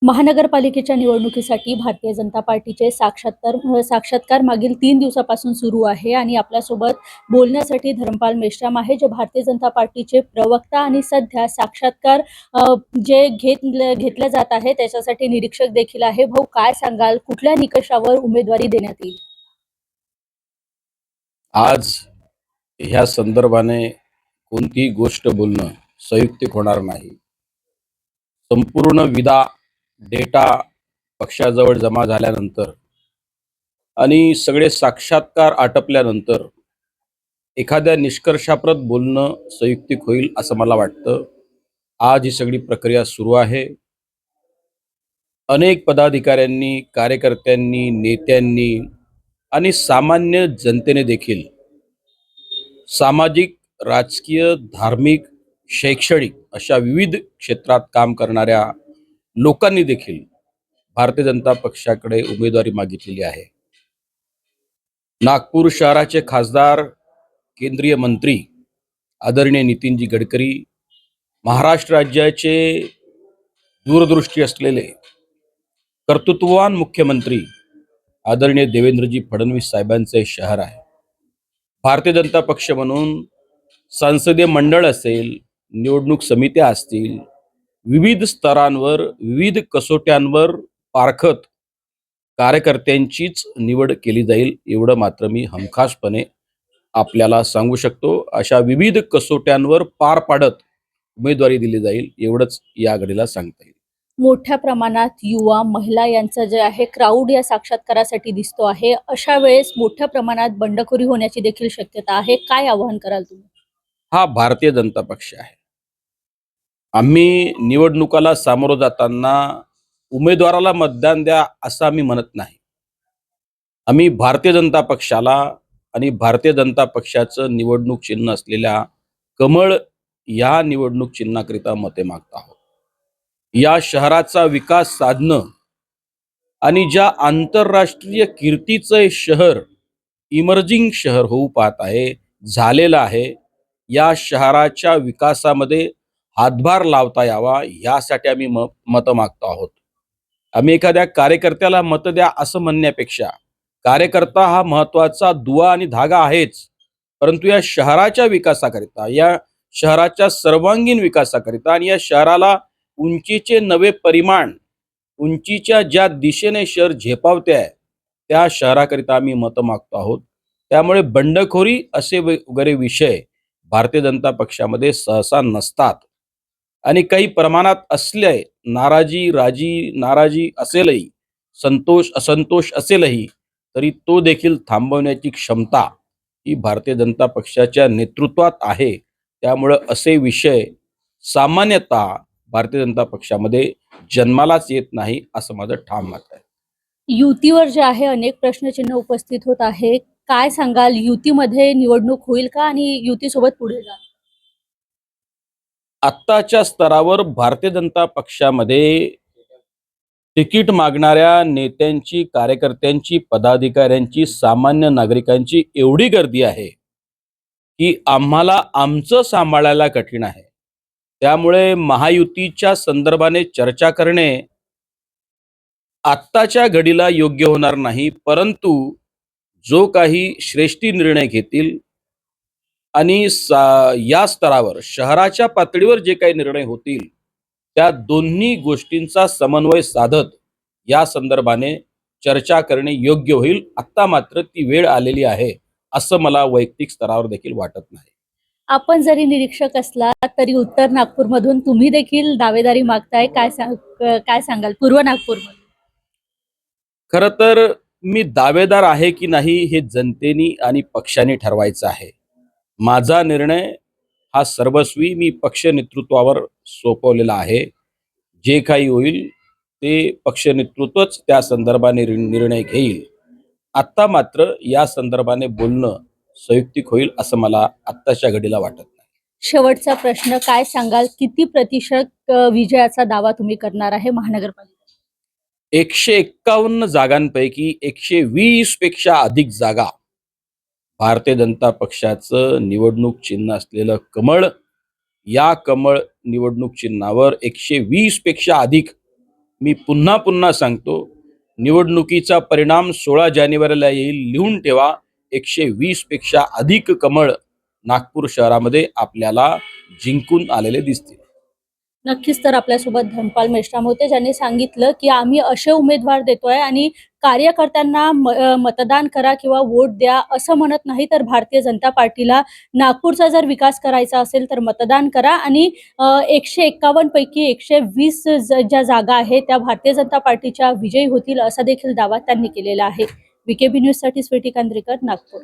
महानगरपालिकेच्या निवडणुकीसाठी भारतीय जनता पार्टीचे साक्षात्कार मागील 3 दिवसापासून सुरू आहे आणि आपल्यासोबत बोलण्यासाठी धर्मपाल मेश्राम आहे, जे भारतीय जनता पार्टीचे प्रवक्ता आणि सध्या साक्षात्कार जे घेतले जात आहे त्याच्यासाठी निरीक्षक देखील आहे. भाऊ, काय सांगाल, कुठल्या निकषावर उमेदवारी देण्यात येईल? आज ह्या संदर्भाने कोणतीही गोष्ट बोलणं संयुक्तिक होणार नाही. संपूर्ण डेटा पक्षाजवळ जमा झाल्यानंतर आणि सगळे साक्षात्कार आटपल्यानंतर एखाद्या निष्कर्षाप्रत बोलणं संयुक्तिक होईल असं मला वाटतं. आज ही सगळी प्रक्रिया सुरू आहे. अनेक पदाधिकाऱ्यांनी, कार्यकर्त्यांनी, नेत्यांनी आणि सामान्य जनतेने देखील सामाजिक, राजकीय, धार्मिक, शैक्षणिक अशा विविध क्षेत्रात काम करणाऱ्या लोकांनी देखील भारतीय जनता पक्षाकडे उमेदवारी मागितलेली आहे. नागपूर शहराचे खासदार, केंद्रीय मंत्री आदरणीय नितीनजी गडकरी, महाराष्ट्र राज्याचे दूरदृष्टी असलेले कर्तृत्ववान मुख्यमंत्री आदरणीय देवेंद्रजी फडणवीस साहेबांचे शहर आहे. भारतीय जनता पक्ष म्हणून संसदीय मंडळ असेल, निवडणूक समित्या असतील, विविध स्तरांवर विविध कसोट्यांवर पारखत कार्यकर्त्यांचीच निवड केली जाईल, एवढं मात्र मी हमखासपणे आपल्याला सांगू शकतो. अशा विविध कसोट्यांवर पार पाडत उमेदवारी दिली जाईल, एवढंच या घडीला सांगता येईल. मोठ्या प्रमाणात युवा, महिला यांचा जे आहे क्राऊड या साक्षात्कारासाठी दिसतो आहे. अशा वेळेस मोठ्या प्रमाणात बंडखोरी होण्याची देखील शक्यता आहे. काय आवाहन कराल तुम्ही? हा भारतीय जनता पक्ष आहे. आम्ही निवडणुकाला सामोरं जाताना उमेदवाराला मतदान द्या असं आम्ही म्हणत नाही. आम्ही भारतीय जनता पक्षाला आणि भारतीय जनता पक्षाचं निवडणूक चिन्ह असलेल्या कमळ या निवडणूक चिन्हाकरिता मते मागत आहोत. या शहराचा विकास साधणं आणि ज्या आंतरराष्ट्रीय कीर्तीचं शहर, इमर्जिंग शहर होऊ पाहत आहे, झालेलं आहे, या शहराच्या विकासामध्ये हातभार लावता यावा यासाठी आम्ही मतं मागतो आहोत. आम्ही एखाद्या कार्यकर्त्याला मत द्या असं म्हणण्यापेक्षा, कार्यकर्ता हा महत्वाचा दुवा आणि धागा आहेच, परंतु या शहराच्या विकासाकरिता, या शहराच्या सर्वांगीण विकासाकरिता आणि या शहराला उंचीचे नवे परिमाण, उंचीच्या ज्या दिशेने शहर झेपावते आहे त्या शहराकरिता आम्ही मतं मागतो आहोत. त्यामुळे बंडखोरी असे वगैरे विषय भारतीय जनता पक्षामध्ये सहसा नसतात आणि काही प्रमाणात असले, नाराजी असेलही, संतोष असंतोष असेलही, तरी तो देखील थांबवण्याची क्षमता ही भारतीय जनता पक्षाच्या नेतृत्वात आहे. त्यामुळे असे विषय सामान्यतः भारतीय जनता पक्षामध्ये जन्मालाच येत नाही असं माझं ठाम मत आहे. युतीवर जे आहे अनेक प्रश्नचिन्ह उपस्थित होत आहे. काय सांगाल, युतीमध्ये निवडणूक होईल का आणि युतीसोबत पुढे जा? आत्ताच्या स्तरावर भारतीय जनता पक्षामध्ये तिकीट मागणाऱ्या नेत्यांची, कार्यकर्त्यांची, पदाधिकाऱ्यांची, सामान्य नागरिकांची एवढी गर्दी आहे की आम्हाला आमचं सांभाळायला कठीण आहे. त्यामुळे महायुतीच्या संदर्भाने चर्चा करणे आत्ताच्या घडीला योग्य होणार नाही. परंतु जो काही श्रेष्ठी निर्णय घेतील आणि या स्तरावर शहराच्या पातळीवर जे काही निर्णय होतील त्या दोन्ही गोष्टींचा समन्वय साधत या संदर्भाने चर्चा करणे योग्य होईल. आत्ता मात्र ती वेळ आलेली आहे असं मला वैयक्तिक स्तरावर देखील वाटत नाही. आपण जरी निरीक्षक असला तरी उत्तर नागपूरमधून तुम्ही देखील दावेदारी मागताय. काय सांगाल पूर्व नागपूरमधून? खरं तर मी दावेदार आहे की नाही हे जनतेने आणि पक्षाने ठरवायचं आहे. माझा निर्णय हा सर्वस्वी मी पक्ष नेतृत्वावर सोपवलेला आहे. जे काही होईल ते पक्ष नेतृत्वच त्या संदर्भाने निर्णय घेईल. आत्ता मात्र या संदर्भाने बोलणं संयुक्तिक होईल असं मला आत्ताच्या घडीला वाटत नाही. शेवटचा प्रश्न, काय सांगाल, किती प्रतिशत विजयाचा दावा तुम्ही करणार आहे महानगरपालिकेत? 151 जागांपैकी 120 पेक्षा अधिक जागा भारतीय जनता पक्षाचं निवडणूक चिन्ह असलेलं कमळ, या कमळ निवडणूक चिन्हावर 120 पेक्षा अधिक मी पुन्हा पुन्हा सांगतो, निवडणुकीचा परिणाम 16 जानेवारीला येईल. लिहून ठेवा, 120 पेक्षा अधिक कमळ नागपूर शहरामध्ये आपल्याला जिंकून आलेले दिसतील. नक्कीच. तर आपल्यासोबत धनपाल मेश्राम होते, ज्यांनी सांगितलं की आम्ही असे उमेदवार देतोय आणि कार्यकर्त्यांना मतदान करा किंवा वोट द्या असं म्हणत नाही, तर भारतीय जनता पार्टीला नागपूरचा जर विकास करायचा असेल तर मतदान करा आणि 151 पैकी 120 ज्या जागा आहेत त्या भारतीय जनता पार्टीच्या विजयी होतील असा देखील दावा त्यांनी केलेला आहे. VKB न्यूजसाठी स्वीटी कांद्रेकर, नागपूर.